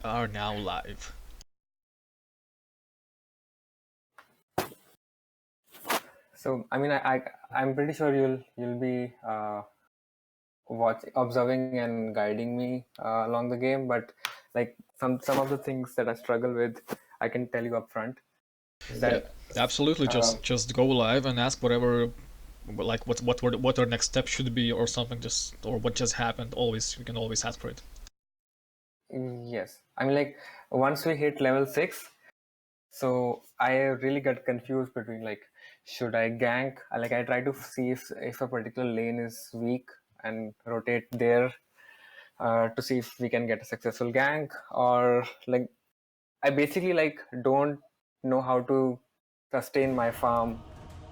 Are now live. So I mean, I'm pretty sure you'll be observing and guiding me along the game, but like some of the things that I struggle with, I can tell you upfront. Is Yeah, that absolutely. uh, Just go live and ask whatever, like what our next step should be or something. Just or what just happened. Always you can always ask for it. yes? I mean, like once we hit level 6, so I really got confused between like should I gank? Like I try to see if a particular lane is weak and rotate there to see if we can get a successful gank, or like I basically like don't know how to sustain my farm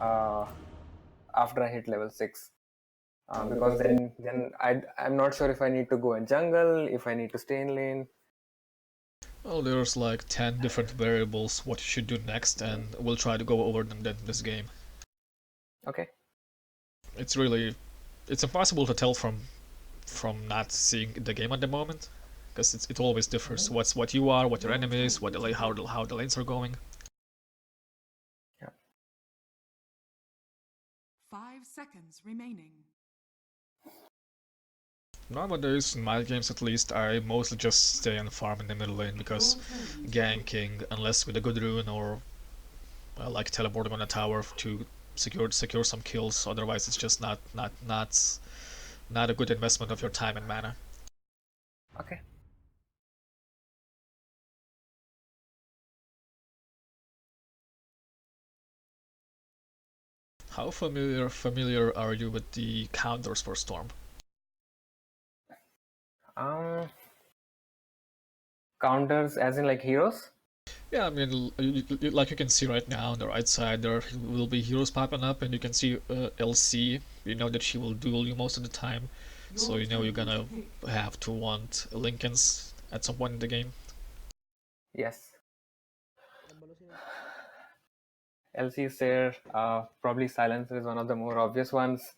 uh, after I hit level 6, because Because then then I'm not sure if I need to go in jungle, if I need to stay in lane. Well, there's like 10 different variables what you should do next, and we'll try to go over them then this game. Okay. It's really, it's impossible to tell from not seeing the game at the moment, because it always differs. What you are, what your enemy is, what the how the lanes are going. Yeah. 5 seconds remaining. Nowadays, in my games at least, I mostly just stay and farm in the middle lane because ganking, unless with a good rune or like teleporting on a tower to secure some kills, otherwise it's just not a good investment of your time and mana. Okay. How familiar are you with the counters for Storm? Um, Counters as in like heroes. Yeah, I mean, like you can see right now on the right side, there will be heroes popping up, and you can see LC. You know that she will duel you most of the time, so you know you're gonna have to want Lincolns at some point in the game. Yes. LC is there. Probably Silencer is one of the more obvious ones.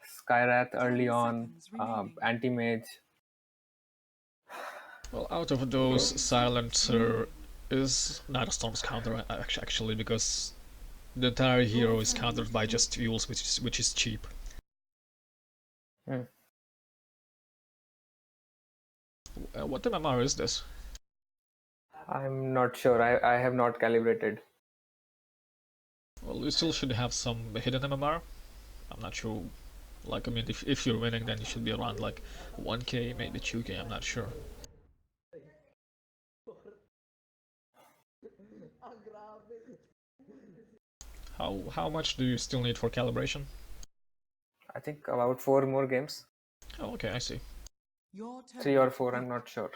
Skyrath early 10 on. seconds remaining. Anti-mage. Well, out of those, Silencer is not a Storm's counter actually, because the entire hero is countered by just fuels, which is cheap. Hmm. What MMR is this? I'm not sure. I have not calibrated. Well, you still should have some hidden MMR. I'm not sure. Like, I mean, if you're winning, then you should be around like 1k, maybe 2k. I'm not sure. How much do you still need for calibration? I think about 4 more games. Oh, okay, I see. Your turn 3 or to 4, pick. I'm not sure.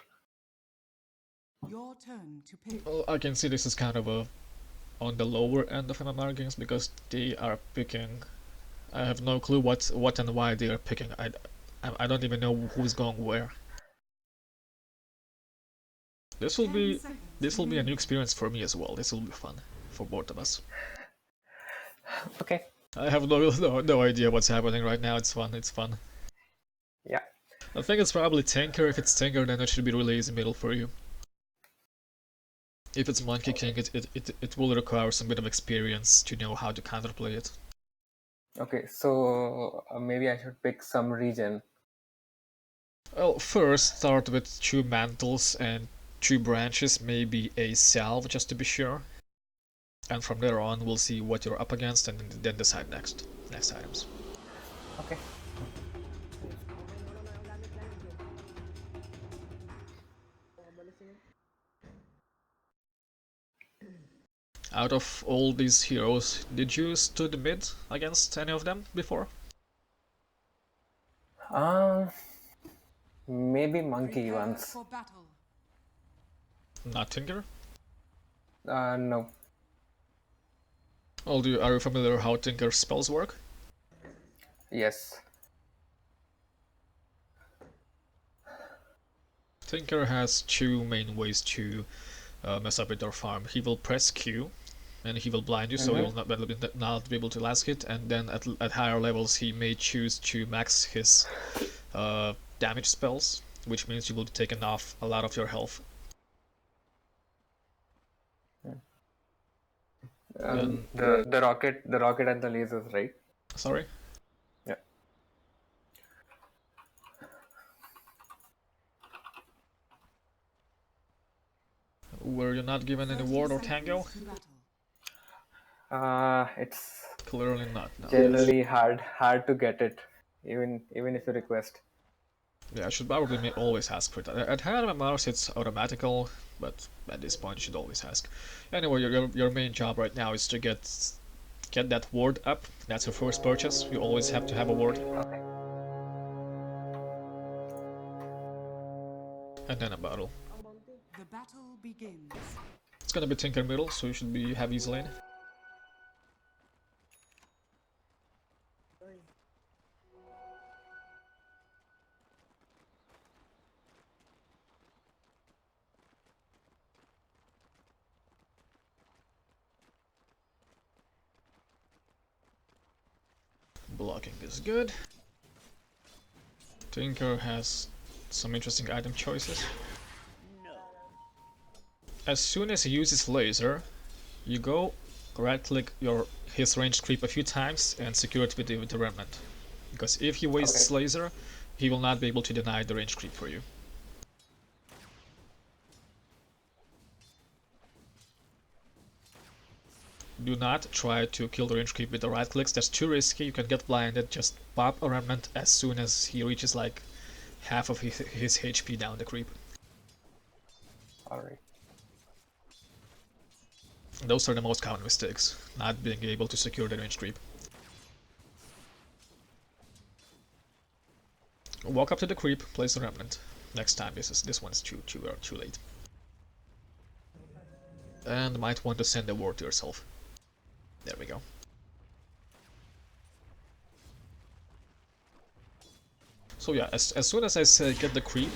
Your turn to pick. Well, I can see this is kind of a on the lower end of MMR games because they are picking. I have no clue what and why they are picking. I don't even know who's going where. This will 10 be seconds this will be a new remaining. experience for me as well. This will be fun for both of us. Okay. I have no idea what's happening right now. It's fun. It's fun. Yeah. I think it's probably Tinker. If it's Tinker, then it should be really easy middle for you. If it's Monkey King, it will require some bit of experience to know how to counterplay it. Okay. So maybe I should pick some region. Well, first start with 2 mantles and 2 branches, maybe a salve just to be sure. And from there on, we'll see what you're up against and then decide next items. Okay. Out of all these heroes, did you stood mid against any of them before? Um, Maybe monkey Prepare once. for battle. Not Tinker? No. Well, are you familiar how Tinker's spells work? Yes. Tinker has 2 main ways to mess up with your farm. He will press Q, and he will blind you, so you'll not be able to last hit. And then at higher levels, he may choose to max his damage spells. which means you will be taking off a lot of your health. Then, The rocket and the lasers, right? sorry? Yeah. Were you not given any 30 ward or seconds tango? to battle. It's Clearly not, no. generally hard to get it, even if you request. Yeah, I should probably always ask for that. At HMMRs it's automatical, but at this point you should always ask. Anyway, your main job right now is to get that ward up. That's your first purchase. You always have to have a ward. Okay. And then a battle. The battle begins. It's gonna be Tinker middle, so you should have easy lane. Blocking is good. Tinker has some interesting item choices. As soon as he uses laser, you go right click his range creep a few times and secure it with the remnant. Because if he wastes laser, he will not be able to deny the range creep for you. Do not try to kill the range creep with the right clicks, that's too risky, you can get blinded. Just pop a remnant as soon as he reaches like half of his HP down the creep. Alright. Those are the most common mistakes, not being able to secure the range creep. Walk up to the creep, place the remnant. Next time this one's too late. And might want to send a ward to yourself. There we go. So yeah, as soon as I say get the creep,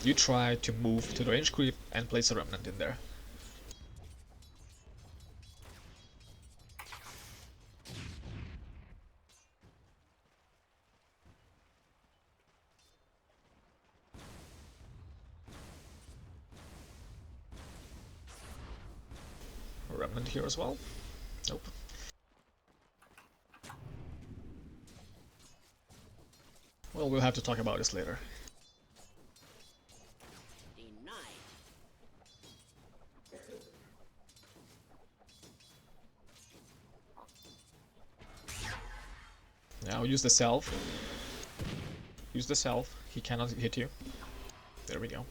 you try to move to the range creep and place a remnant in there. Remnant here as well. Nope. Well, we'll have to talk about this later. Now use the self. Use the self. He cannot hit you. There we go.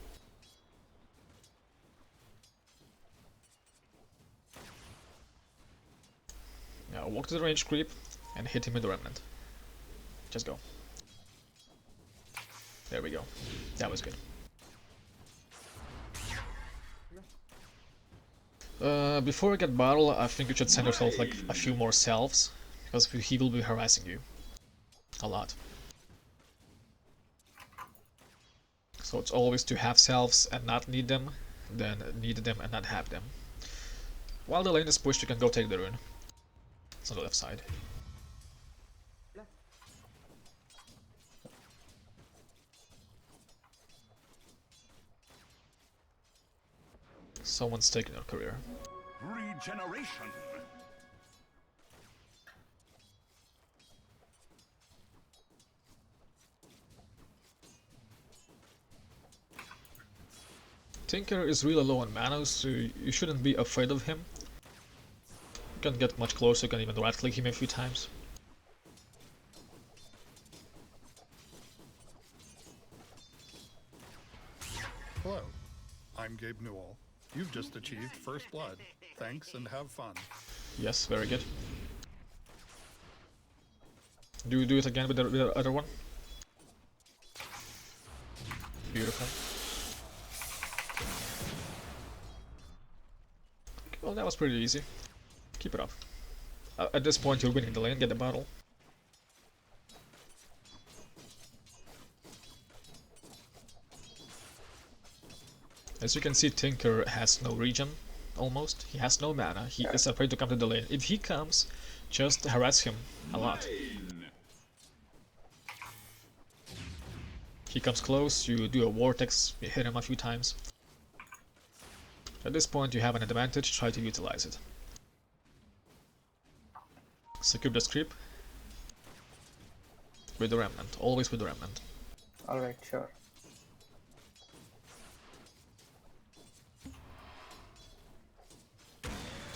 Now walk to the range creep and hit him with the remnant. Just go. There we go. That was good. Before we get battle, I think you should send yourself like a few more selves, because he will be harassing you a lot. So it's always to have selves and not need them, then need them and not have them. While the lane is pushed, you can go take the rune. It's on the left side. Someone's taking your career. Regeneration. Tinker is really low on mana, so you shouldn't be afraid of him. You can get much closer, you can even right click him a few times. Hello, I'm Gabe Newell. You've just achieved first blood. Thanks and have fun. Yes, very good. Do you do it again with the other one? Beautiful. Well, that was pretty easy. Keep it up. At this point, you're winning the lane, get the battle. As you can see, Tinker has no regen, almost. He has no mana, he is afraid to come to the lane. If he comes, just harass him a lot. He comes close, you do a vortex, you hit him a few times. At this point you have an advantage, try to utilize it. Secure the creep with the remnant, always with the remnant. Alright, sure.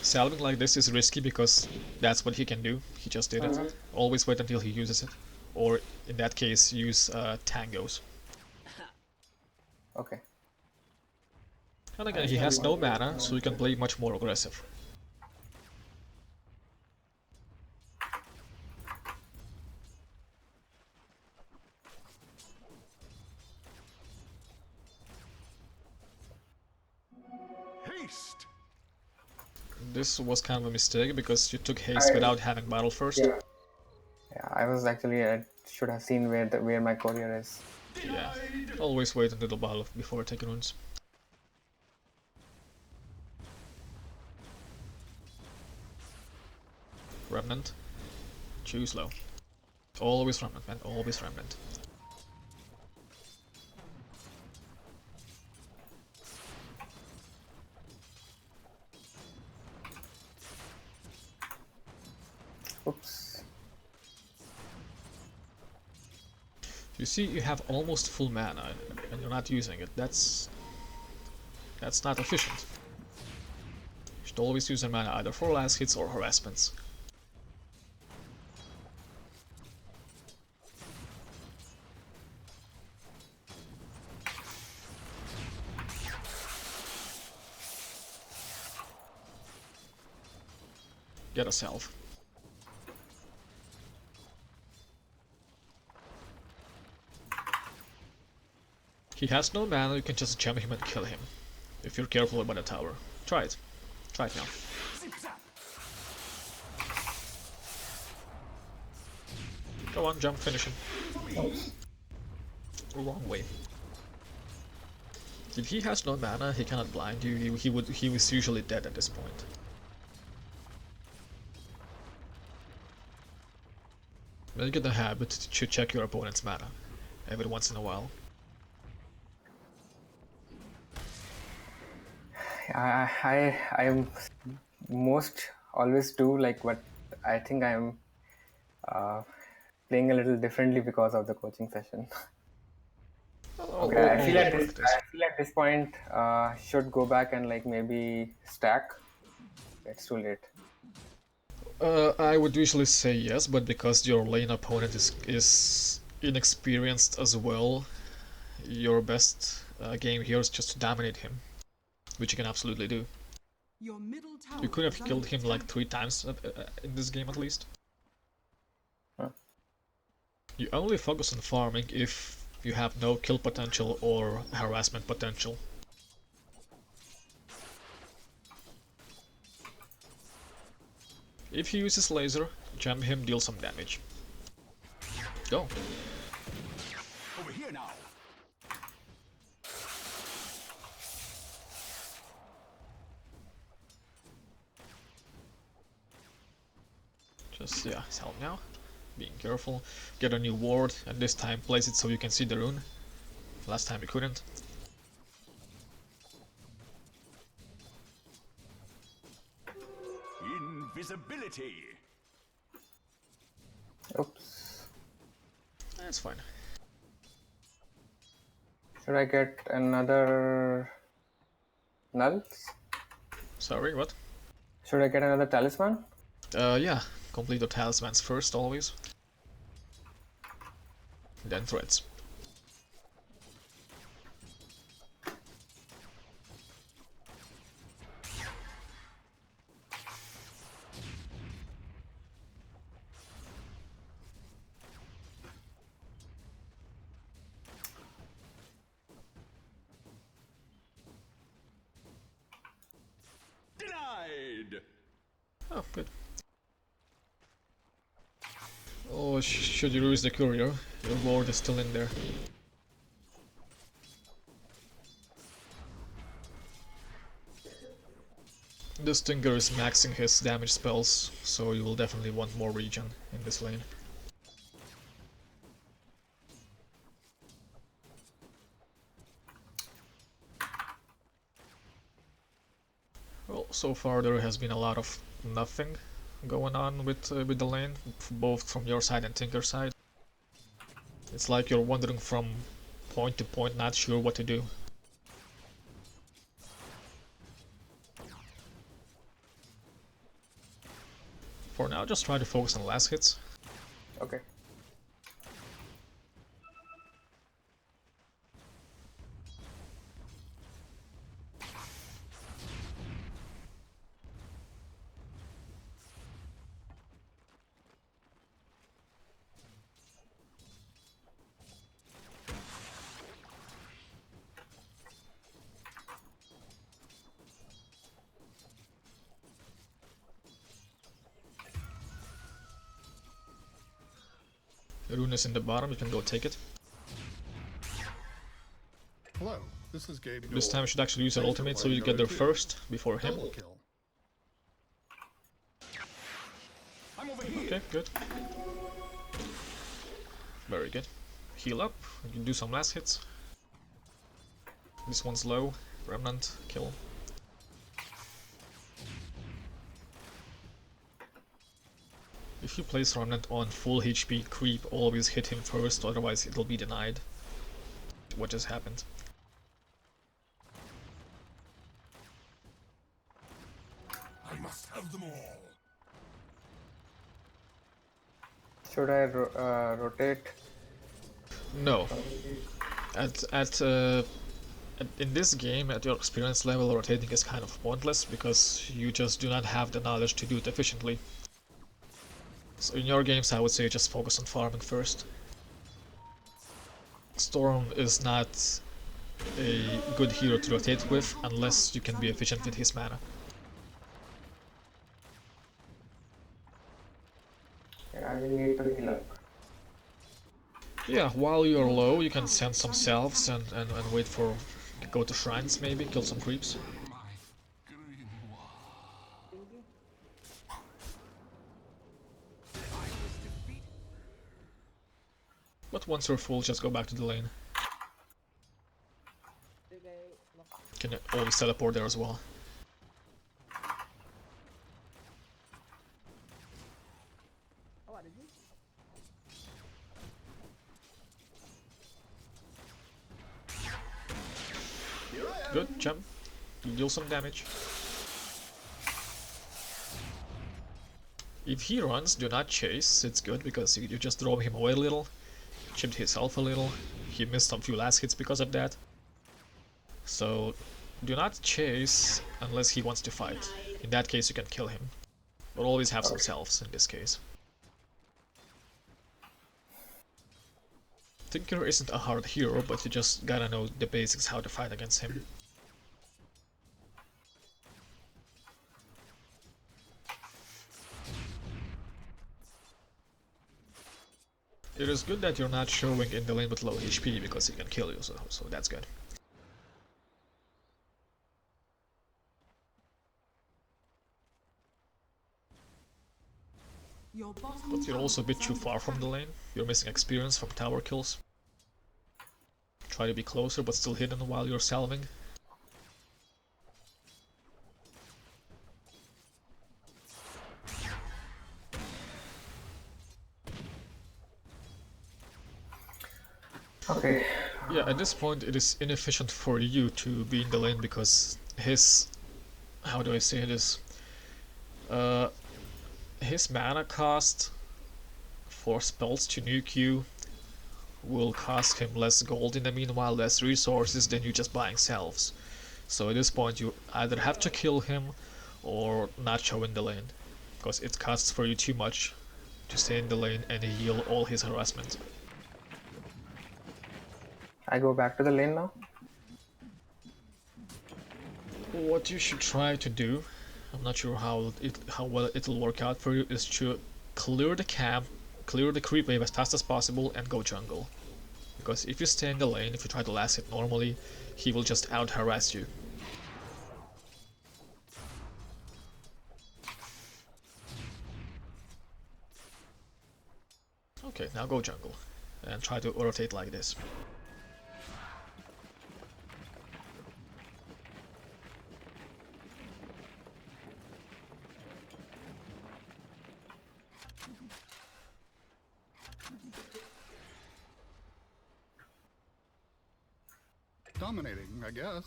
Salving like this is risky because that's what he can do. He just did it. Always wait until he uses it. Or in that case, use tangos. Okay. And again, he has no mana, so you can play much more aggressive. Haste! This was kind of a mistake because you took haste without having battle first. Yeah, I was actually, I should have seen where my courier is. Yeah, always wait until the battle before taking runes. Remnant. Choose low. Always remnant, man. Always remnant. Oops. You see, you have almost full mana and you're not using it. That's not efficient. You should always use your mana either for last hits or harassments. Get a salve. He has no mana, you can just jam him and kill him. If you're careful about the tower. Try it. Try it now. Go on, jump, finish him. Wrong way. If he has no mana, he cannot blind you. He was usually dead at this point. Make it a habit to check your opponent's mana every once in a while. I most always do like what I think I'm playing a little differently because of the coaching session. Okay, I feel at this point should go back and like maybe stack. It's too late. I would usually say yes, but because your lane opponent is inexperienced as well, your best game here is just to dominate him, which you can absolutely do. Your middle tower You could have is killed under him like attack. 3 times in this game at least. Huh. You only focus on farming if you have no kill potential or harassment potential. If he uses laser, jam him, deal some damage. Go. Over here now. Just, yeah, help now. Being careful. Get a new ward, and this time place it so you can see the rune. Last time you couldn't. Invisibility. Oops. That's fine. Should I get another nulls? Sorry, what? Should I get another talisman? Yeah. Complete the talismans first, always. Then threads. Denied. Oh, good. Oh, should you lose the courier? Your ward is still in there. The Stinger is maxing his damage spells, so you will definitely want more regen in this lane. Well, so far there has been a lot of nothing going on with the lane, both from your side and Tinker's side. It's like you're wandering from point to point, not sure what to do. For now, just try to focus on last hits. Okay. Rune is in the bottom, you can go take it. Hello, this is Gabe This Newell. time you should actually use your Thanks for ultimate so playing you get there Dota 2. first, before him. Double kill. Okay, good. Very good. Heal up, you can do some last hits. This one's low, Remnant, kill. If you place Remnant on full HP creep, always hit him first, otherwise it'll be denied. What just happened? I must have them all. Should I rotate? No. In this game, at your experience level, rotating is kind of pointless because you just do not have the knowledge to do it efficiently. So in your games, I would say just focus on farming first. Storm is not a good hero to rotate with unless you can be efficient with his mana. I will need to heal up. Yeah, while you're low, you can send some salves and wait for... go to shrines maybe, kill some creeps. But once you're full, just go back to the lane. Can always teleport there as well. Good, jump. Deal some damage. If he runs, do not chase. It's good because you just drove him away a little. Chipped his health a little. He missed some few last hits because of that. So do not chase unless he wants to fight. In that case you can kill him. But always have some selves in this case. Tinker isn't a hard hero, but you just gotta know the basics how to fight against him. It is good that you're not showing in the lane with low HP because he can kill you, so that's good. But you're also a bit too far from the lane. You're missing experience from tower kills. Try to be closer but still hidden while you're salving. Okay. Yeah, at this point it is inefficient for you to be in the lane because his... how do I say this? His mana cost for spells to nuke you will cost him less gold in the meanwhile, less resources than you just buying salves. So at this point you either have to kill him or not show in the lane, because it costs for you too much to stay in the lane and heal all his harassment. I go back to the lane now. What you should try to do, I'm not sure how well it'll work out for you, is to clear the camp, clear the creep wave as fast as possible and go jungle. Because if you stay in the lane, if you try to last hit normally, he will just out-harass you. Okay, now go jungle. And try to rotate like this. dominating, I guess.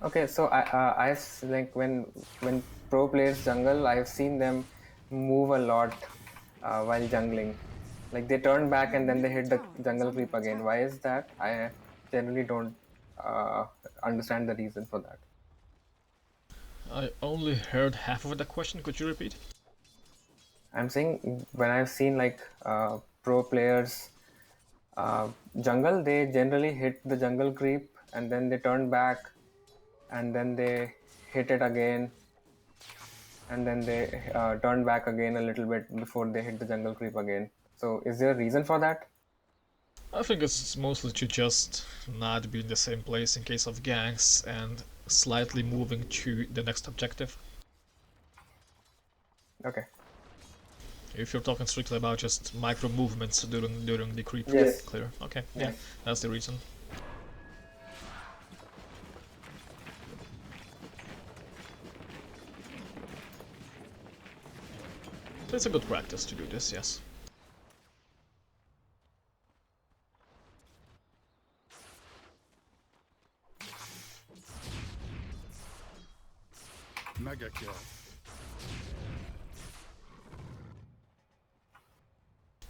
Okay, so like when pro players jungle, I've seen them move a lot while jungling. Like they turn back and then they hit the jungle creep again. Why is that? I generally don't uh, understand the reason for that. I only heard half of the question. Could you repeat? I'm saying when I've seen like pro players jungle, they generally hit the jungle creep and then they turn back and then they hit it again and then they turn back again a little bit before they hit the jungle creep again. So is there a reason for that? I think it's mostly to just not be in the same place in case of ganks and slightly moving to the next objective. Okay. If you're talking strictly about just micro movements during the creep. Yes. Clear. Okay. Yes. Yeah, that's the reason. It's a good practice to do this, yes. Mega kill.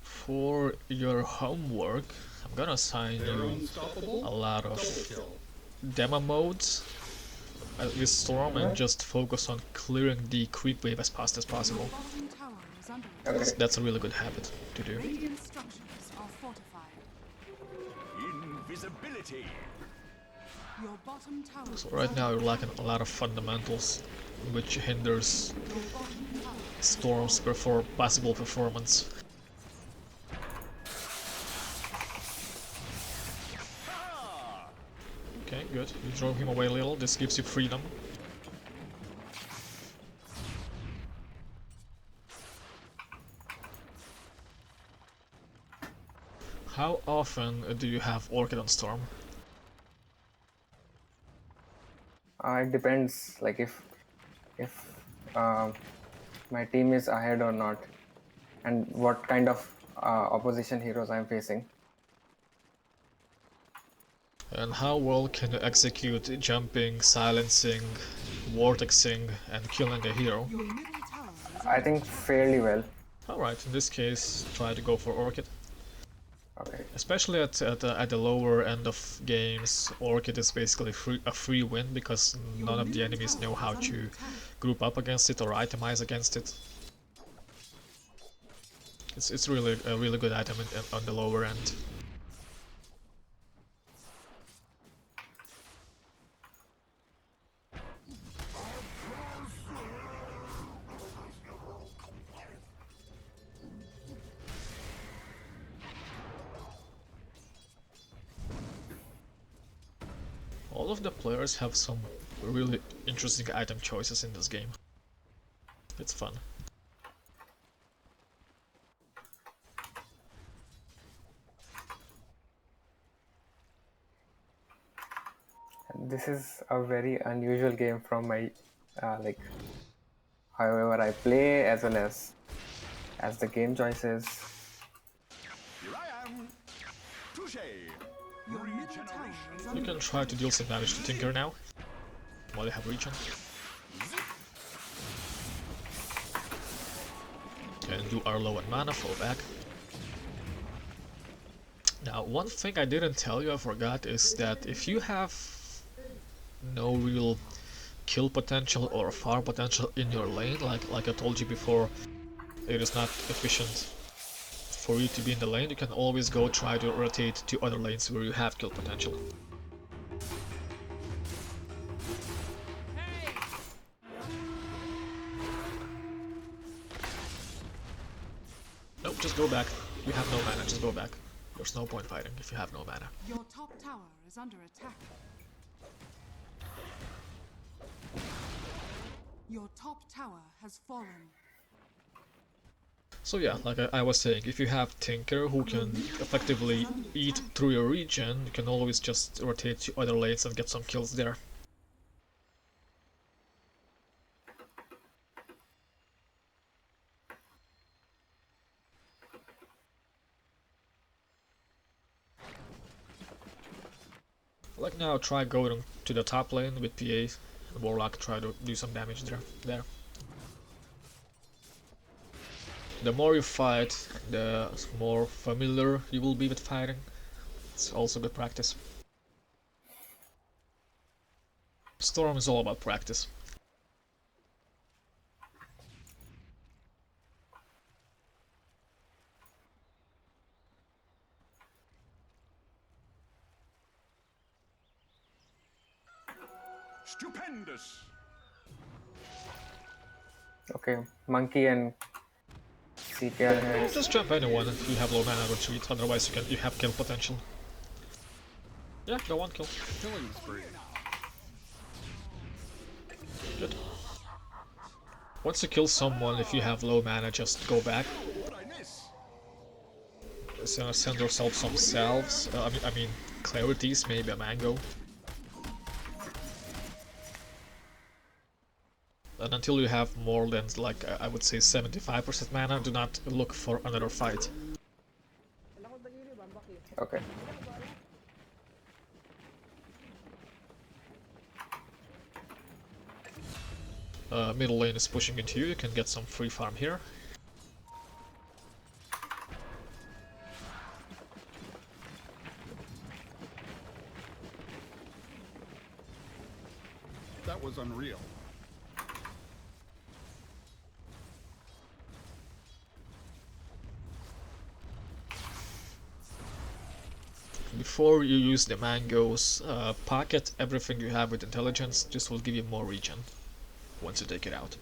For your homework, I'm gonna assign They're you unstoppable. a lot of Double kill. demo modes with Storm and just focus on clearing the creep wave as fast as possible. Bottom tower is under attack. Okay. That's a really good habit to do. Radiant structures are fortified. Invisibility. Your bottom tower So is right under now you're attack. lacking a lot of fundamentals, which hinders Your bottom tower Storm's possible performance. Okay, good. You drove him away a little. This gives you freedom. How often do you have Orchid on Storm? It depends. Like if my team is ahead or not, and what kind of opposition heroes I'm facing. And how well can you execute jumping, silencing, vortexing, and killing a hero? Your middle tower is I under think attack. fairly well. Alright, in this case, try to go for Orchid. Okay. Especially at the lower end of games, Orchid is basically a free win because none of the enemies know how to group up against it or itemize against it. It's really a really good item on the lower end. All of the players have some really interesting item choices in this game. It's fun. This is a very unusual game from my like however I play as well as the game choices. Here I am. Touche. Your middle tower is You under can try to deal some damage to Tinker now, while you have regen. And you are low on mana, fall back. Now, one thing I didn't tell you, I forgot, is that if you have no real kill potential or farm potential in your lane, like I told you before, it is not efficient for you to be in the lane, you can always go try to rotate to other lanes where you have kill potential. Nope, just go back. You have no mana, just go back. There's no point fighting if you have no mana. Your top tower is under attack. Your top tower has fallen. So yeah, like I was saying, if you have Tinker who can effectively eat through your region, you can always just rotate to other lanes and get some kills there. Like now, try going to the top lane with PA and Warlock, try to do some damage there. The more you fight, the more familiar you will be with fighting. It's also good practice. Storm is all about practice. Stupendous. Okay, Monkey and CK are here. Just jump anyone if you have low mana retreat, otherwise you have kill potential. Yeah, go one kill. Killing spree. Good. Once you kill someone, if you have low mana, just go back. What I miss? Send yourself some salves. I mean, clarities, maybe a mango. And until you have more than, like, I would say 75% mana, do not look for another fight. Okay. Middle lane is pushing into you can get some free farm here. That was unreal. Before you use the mangoes, pocket everything you have with intelligence, this will give you more regen once you take it out.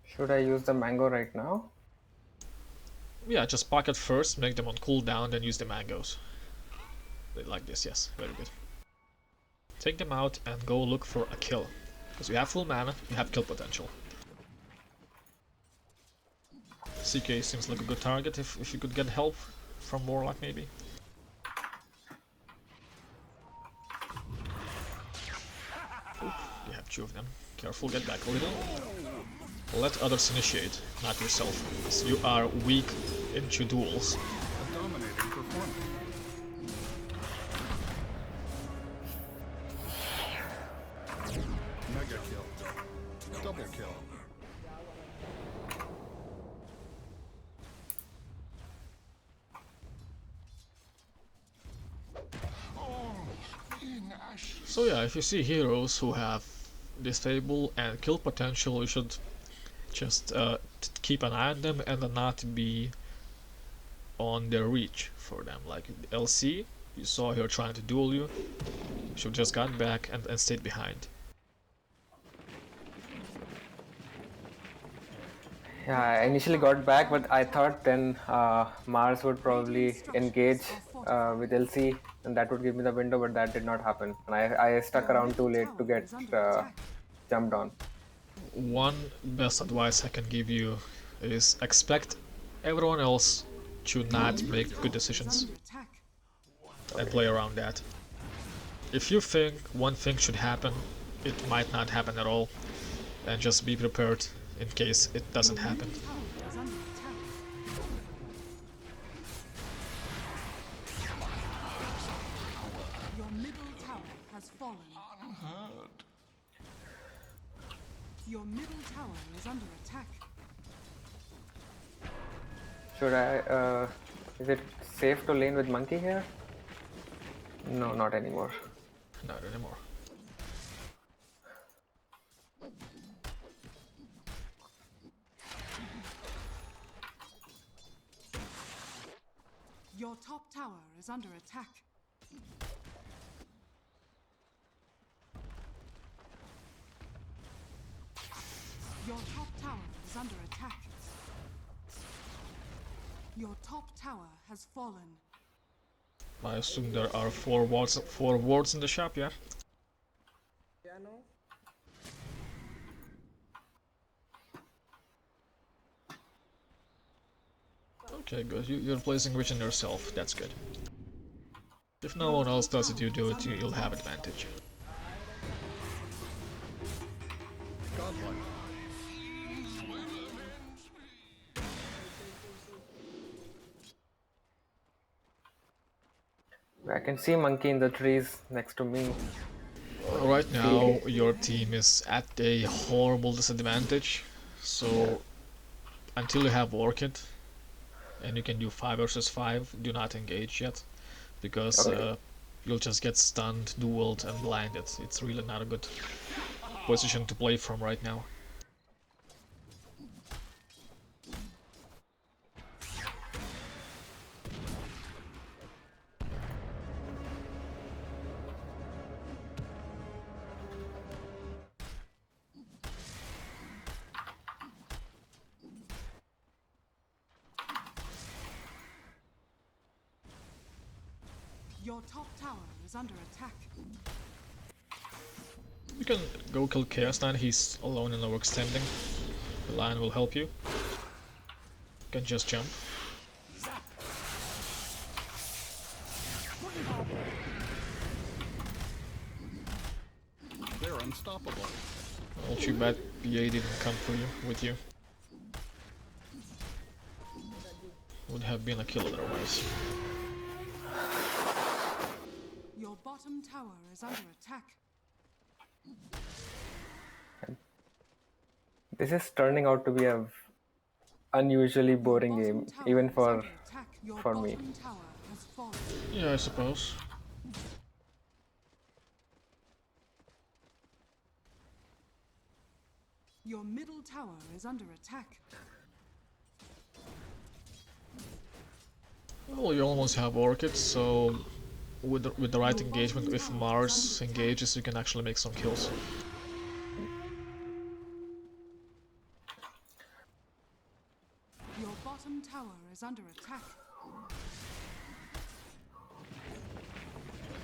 Should I use the mango right now? Yeah, just pocket first, make them on cooldown, then use the mangoes. Like this, yes, very good. Take them out and go look for a kill. Because you have full mana, you have kill potential. CK seems like a good target if you could get help from Warlock maybe. Oop, you have two of them. Careful, get back a little. Let others initiate, not yourself, because you are weak into duels. A dominating performance. Mega kill. Double kill. So yeah, if you see heroes who have disable and kill potential, you should just keep an eye on them and not be on their reach for them. Like LC, you saw her trying to duel you, she just got back and stayed behind. Yeah, I initially got back, but I thought then Mars would probably engage with LC and that would give me the window, but that did not happen. And I stuck around too late to get jumped on. One best advice I can give you is expect everyone else to not make good decisions and play around that. If you think one thing should happen, it might not happen at all, and just be prepared in case it doesn't happen. Your middle tower has fallen. Your middle tower is under attack. Should I, is it safe to lane with Monkey here? No, not anymore. Not anymore. Your top tower is under attack. Your top tower is under attack. Your top tower has fallen. I assume there are four wards in the shop, yeah? Okay, good. You're placing vision yourself. That's good. If no one else does it, you do it, you'll have advantage. Godlike. I can see monkey in the trees next to me. Right now, your team is at a horrible disadvantage, so until you have Orchid and you can do 5 versus 5, do not engage yet, because Okay. you'll just get stunned, dueled, and blinded. It's really not a good position to play from right now. Your top tower is under attack. You can go kill Chaos Knight, he's alone in overextending. The line will help you. You can just jump. They're unstoppable. Well, too bad PA didn't come for you, with you. Would have been a kill otherwise. Your bottom tower is under attack. This is turning out to be a unusually Your boring bottom game, tower even is for under attack. Your for me. bottom tower has fallen. Yeah, I suppose. Your middle tower is under attack. Well, you almost have Orchid, so with the right engagement, if Mars engages, you can actually make some kills. Your bottom tower is under attack.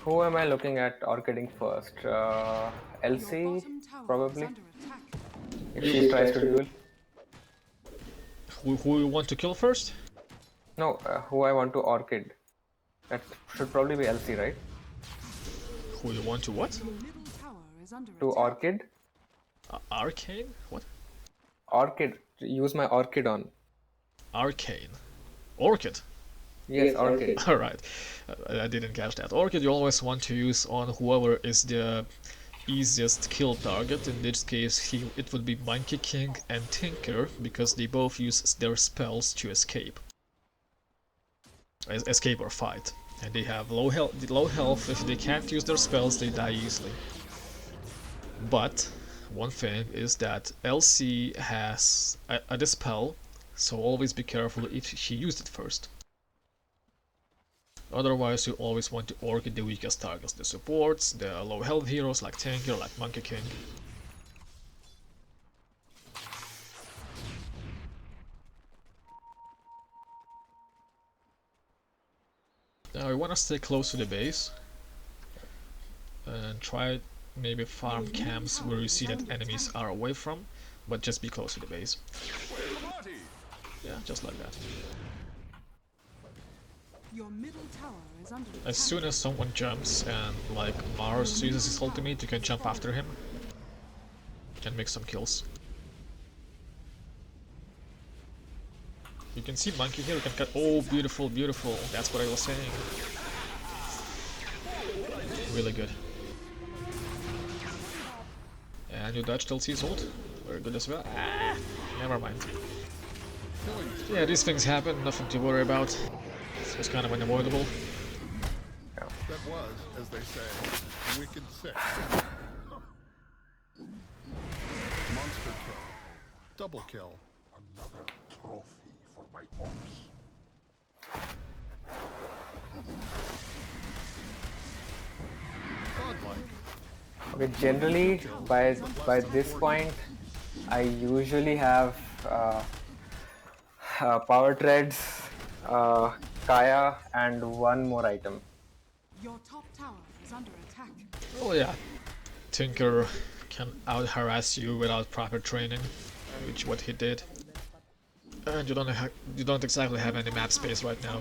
Who am I looking at orchiding first? Your LC, bottom tower is probably, under attack. if she tries to duel. Who you want to kill first? No, who I want to orchid. That should probably be LC, right? Who you want to what? Your middle tower is under To attack. orchid? Arcane? What? Orchid. Use my orchid on. Arcane. Orchid. Yes, orchid. Alright, I didn't catch that. Orchid you always want to use on whoever is the easiest kill target. In this case, it would be Monkey King and Tinker, because they both use their spells to escape. Escape or fight. And they have low health. If they can't use their spells, they die easily. But one thing is that LC has a dispel, so always be careful if she used it first. Otherwise, you always want to orchid the weakest targets, the supports, the low health heroes like Tinker, like Monkey King. Now you want to stay close to the base and try maybe farm camps where you see that enemies are away from, but just be close to the base. Yeah, just like that. Your middle tower is under attack. As soon as someone jumps and like Mars uses his ultimate, you can jump after him and make some kills. You can see Monkey here, you can cut. Oh, beautiful, beautiful. That's what I was saying. Really good. And you dodged LC's ult. Very good as well. Ah, never mind. Yeah, these things happen, nothing to worry about. It was kind of unavoidable. That was, as they say, wicked sick. Monster kill. Double kill. Another trophy for my ops. Godlike. Okay, generally by this point, I usually have power treads, Kaya, and one more item. Your top tower is under attack. Oh yeah, Tinker can out-harass you without proper training, which what he did. And you don't exactly have any map space right now.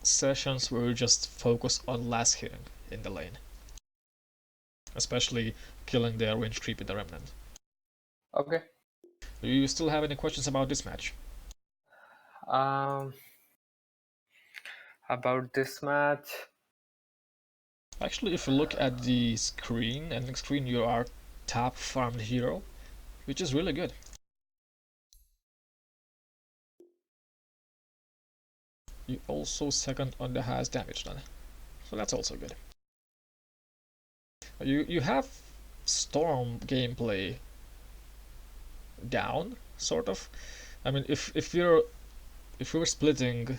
sessions where you just focus on last hitting in the lane, especially killing the range creep in the remnant. Okay. Do you still have any questions about this match? About this match. Actually, if you look at the screen, ending screen, you are top farmed hero, which is really good. You also second on the highest damage done, so that's also good. You have Storm gameplay down, sort of. I mean, if you're splitting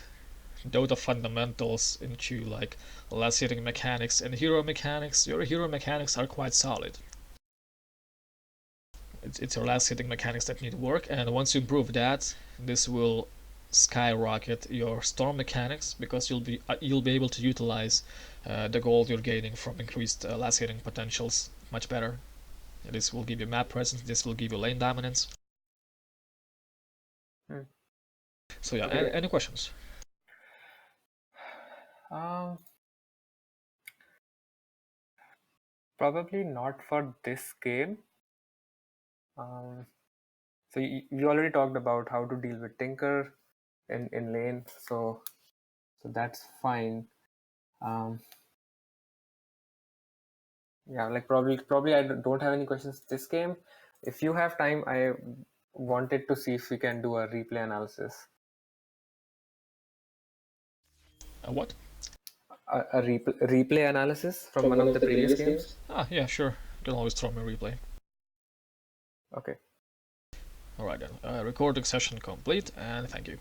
Dota fundamentals into like less hitting mechanics and hero mechanics, your hero mechanics are quite solid. It's your last hitting mechanics that need work, and once you improve that, this will skyrocket your storm mechanics because you'll be able to utilize the gold you're gaining from increased last hitting potentials much better. This will give you map presence. This will give you lane dominance. So yeah, Okay. any questions? Probably not for this game. So you already talked about how to deal with Tinker in lane, so that's fine. Yeah, like probably I don't have any questions this game. If you have time, I wanted to see if we can do a replay analysis. What? A replay analysis from one of the previous games? Ah, yeah, sure. You can always throw me a replay. Okay. Alright then. Recording session complete, and thank you.